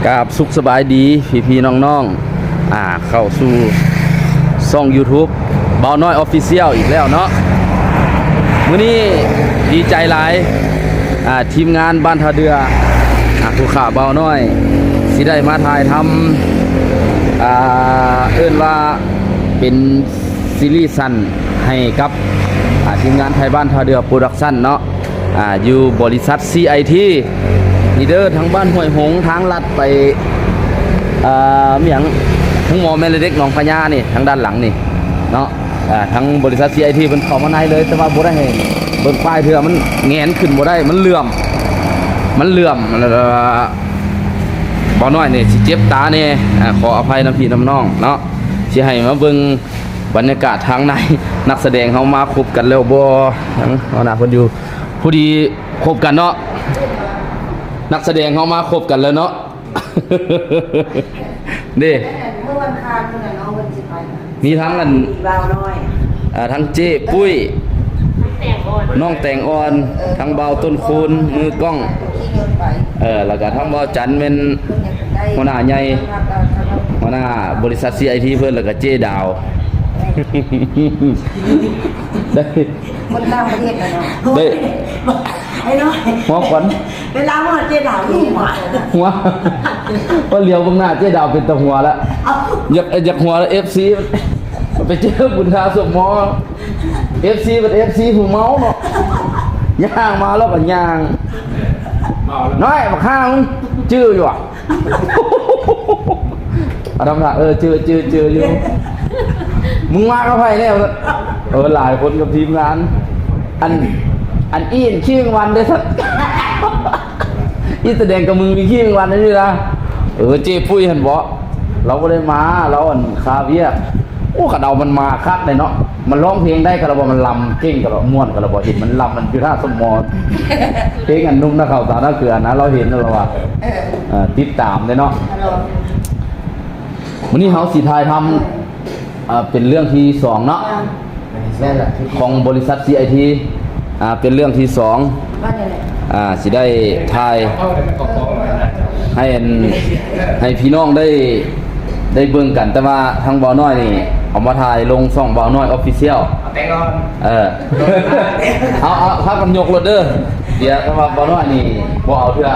กราบสุขสบายดีพี่ๆน้องๆเข้าสู่ช่อง YouTube เบาน้อยออฟฟิเชียลอีกแล้วเนาะมื้อนี้ดีใจหลายทีมงานบ้านท่าเรือผู้ข่าเบาน้อยสิได้มาถ่ายทำเอิ้นว่าเป็นซีรีส์สั้นให้กับทีมงานไทยบ้านท่าเรือโปรดักชั่นเนาะอยู่บริษัท CIT นี่เด้อทั้งบ้านห้วยหงทางลัดไปมีหยังทั้งหมอแม่เล็กหนองพญานี่ทางด้านหลังนี่เนาะทั้งบริษัท CIT เพิ่นเข้ามาในเลยแต่ว่าบ่ได้ให้เบิ่งป้ายเทื่อมันแงนขึ้นบ่ได้มันเหลื่อมบ่น้อยนี่สิเจ็บตาแน่ขออภัยน้ำพี่น้ำน้องเนาะสิให้มาเบิ่งบรรยากาศทางในนักแสดงเฮามาคบกันแล้วบ่ทั้งเฮาน่ะเพิ่นอยู่ผู้ดีคบกันเนาะนักแสดงเขามาคบกันแล้วเนาะ เด้เมื่อวันคานเมื่อน้องวันสิไปมีทั้งกันเบาน้อยทั้งเจ้ปุ้ยน้องแต่งอ่อนทั้งเบาต้นคูณมือกล้องแล้วก็ทั้งเบาจันเป็นหัวหน้าใหญ่หัวหน้าบริษัท CIT เพิ่นแล้วก็เจ้ดาวได้คนต่างประเทศกันเนาะได้ไอ้น้อยหัวขวัญเวลาว่าเจ๊ดาวอยู่หัวก็เลี้ยวเบื้องหน้าเจ๊ดาวเป็นตะหัวแล้วอยากหัวแล้ว FC ไปเจอบุญทาสมมอ FC เป็น FC หูเมาเนาะย่างมาแล้วก็ย่างน้อยบักข้างชื่ออยู่อ่ะทำท่าชื่ออยู่มึงมาก็ไปแล้วหลายคนกับทีมงานอันอี้ขี้งวันได้สักอีแสดงกับมึงมีขี้งวันนั่นนี่นะเจ๊ปุ้ยเห็นบ่เราก็ได้มาเราคาเวียกระเดามันมาคักเลยเนาะมันร้องเพลงได้กระบอกมันลำเก่งกระบอกม่วนกระบอกเห็นมันลำมันคือท่าสมมอเพลงอันนุ่มนะเขาสาวน่าเกลือนะเราเห็นแล้วว่าติดตามเลยเนาะวันนี้เฮาสีไทยทำเป็นเรื่องที่2เนาะของบริษัท CIT เป็นเรื่องที่2สิได้ทายให้พี่น้องได้เบิ่งกันแต่ว่าทางบ่าวน้อยนี่เอามาถ่ายลงช่องบ่าวน้อย Official แต่งก่อนเอาพากันยกรถเด้อเดี๋ยวถ้าว่าบ่าวน้อยนี่บ่เอาเถื่อ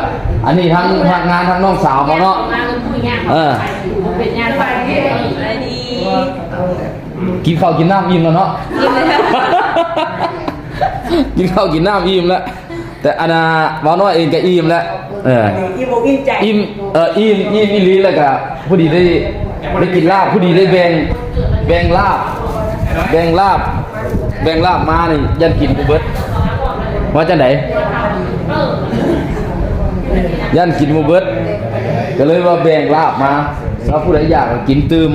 อันนี้ทั้งงานทั้งน้องสาวบ่เนาะเป็นงานฝ่ายที่ดีกินข้าวกินน้ำอิ่มแล้วเนาะกินข้าวกินน้ำอิ่มแล้วแต่อันน่ะบ่าวน้อยเองก็อิ่มแล้วอิ่มใจอิ่มอีหลีแล้วก็ผู้ดีได้กินลาบผู้ดีได้แบ่งลาบมานี่ยันกินกูเบิดว่าจังได๋ยันกินกูเบิดก็เลยว่าแบ่งลาบมาแล้วผู้ใดอยากกินตื่ม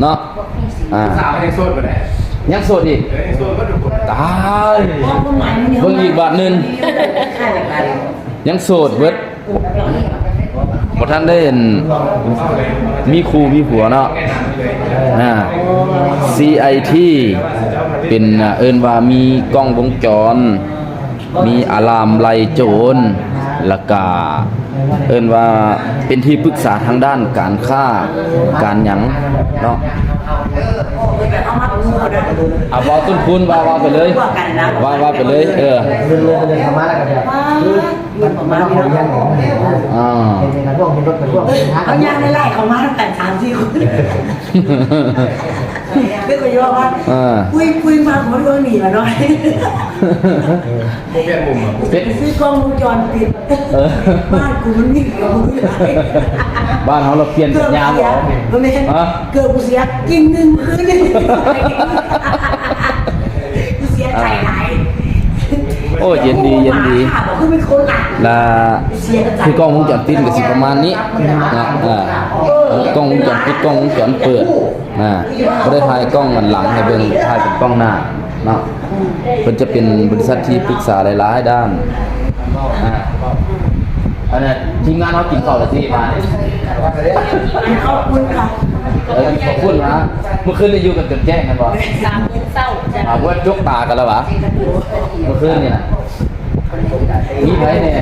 เนาะสาวยังโสดบ่ได้ยังโสดอีกโสดบ่ถูกตายเบิ่งอีกบาทนึงยังโสดเบิดบ่ทันได้มีครูมีผัวเนาะCIT เป็นเอิ้นว่ามีกล้องวงจรมีอะลามไล่โจรแล้วก็เอิ้นว่าเป็นที่ปรึกษาทางด้านการค้าการหยังเนาะว่าต้นคุณว่าไปเลยว่าไปเลยเอาย่างไล่เขามาตั้งแต่3-4 คนเรื่องก็เยอะว่าคุยมาผมโดนหนีมาหน่อยเปลี่ยนมุมเป็นซื้อกล้องวงจรปิดบ้านกูมันนิ่งกับมึงบ้านเราเปลี่ยนสัญญาณหรอเกิดกูเสียกิน1 คืนกูเสียใจไหนโอ้เย็นดีแล้วคือกล้องวงจรปิดก็สิประมาณนี้นะกล้องวงจรปิดกล้องวงจรเปิดบ่ได้ถ่ายกล้องหลังให้เบิ่งถ่ายเป็นกล้องหน้าเนาะเพิ่นจะเป็นบริษัทที่ปรึกษาหลายๆด้านอันนี้ทีมงานเฮากินข้าวแล้วสิมาขอบคุณค่ะขอบคุณนะเมื่อคืนได้อยู่กันจนแจ้งกันบ่3 โมงเช้าว่าจกตากันแล้ววะเมื่อคืนนี่นะมีไผเนี่ย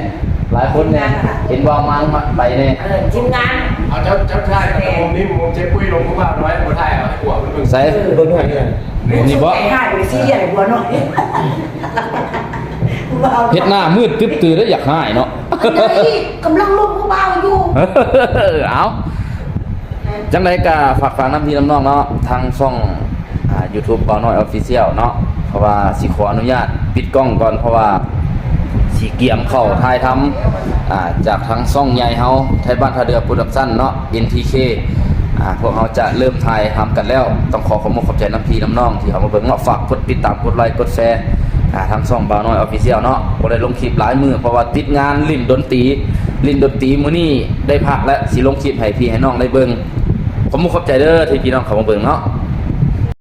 หลายคนเนี่ยเห็นว่ามังมาไปเนี่ย ทีมงาน เอาเจ้าชายกับมุมนี้มุมเจ๊ปุ้ยลงกูบ้าน้อยกูถ่ายเอาให้หัวมันเบิ่ง ใส่ เบิ่งหน่อยเนี่ย นี่บ่ ไก่ห่ายไปซี่ใหญ่บัวหน่อยกูเอา เฮ็ดหน้ามืดตึ๊บตื่นแล้วอยากหายเนาะ อันนี้กำลังลงกูเบาอยู่ เอาจังไดก็ฝากน้ำพี่น้ำน้องเนาะทางช่องYouTube เบาน้อย Official เนาะเพราะว่าสิขออนุญาตปิดกล้องก่อนเพราะว่าสิเกียมเข้าถ่ายทำจากทางช่องใหญ่เฮาไทยบ้านท่าเรือโปรดักชั่นเนาะ NTK พวกเขาจะเริ่มถ่ายทำกันแล้วต้องขอขอบคุณขอบใจน้ำพี่น้ำน้องที่เขามาเบิ่งเนาะฝากกดติดตามกดไลค์กดแชร์ทางช่องเบาน้อย Official เนาะบ่ได้ลงคลิปหลายมื้อเพราะว่าติดงานลิ้นดนตรีมื้อนี้ได้พักและสิลงคลิปให้พี่ให้น้องได้เบิ่งผมขอบใจเด้อที่พี่น้องเข้ามาเบิ่งเนาะ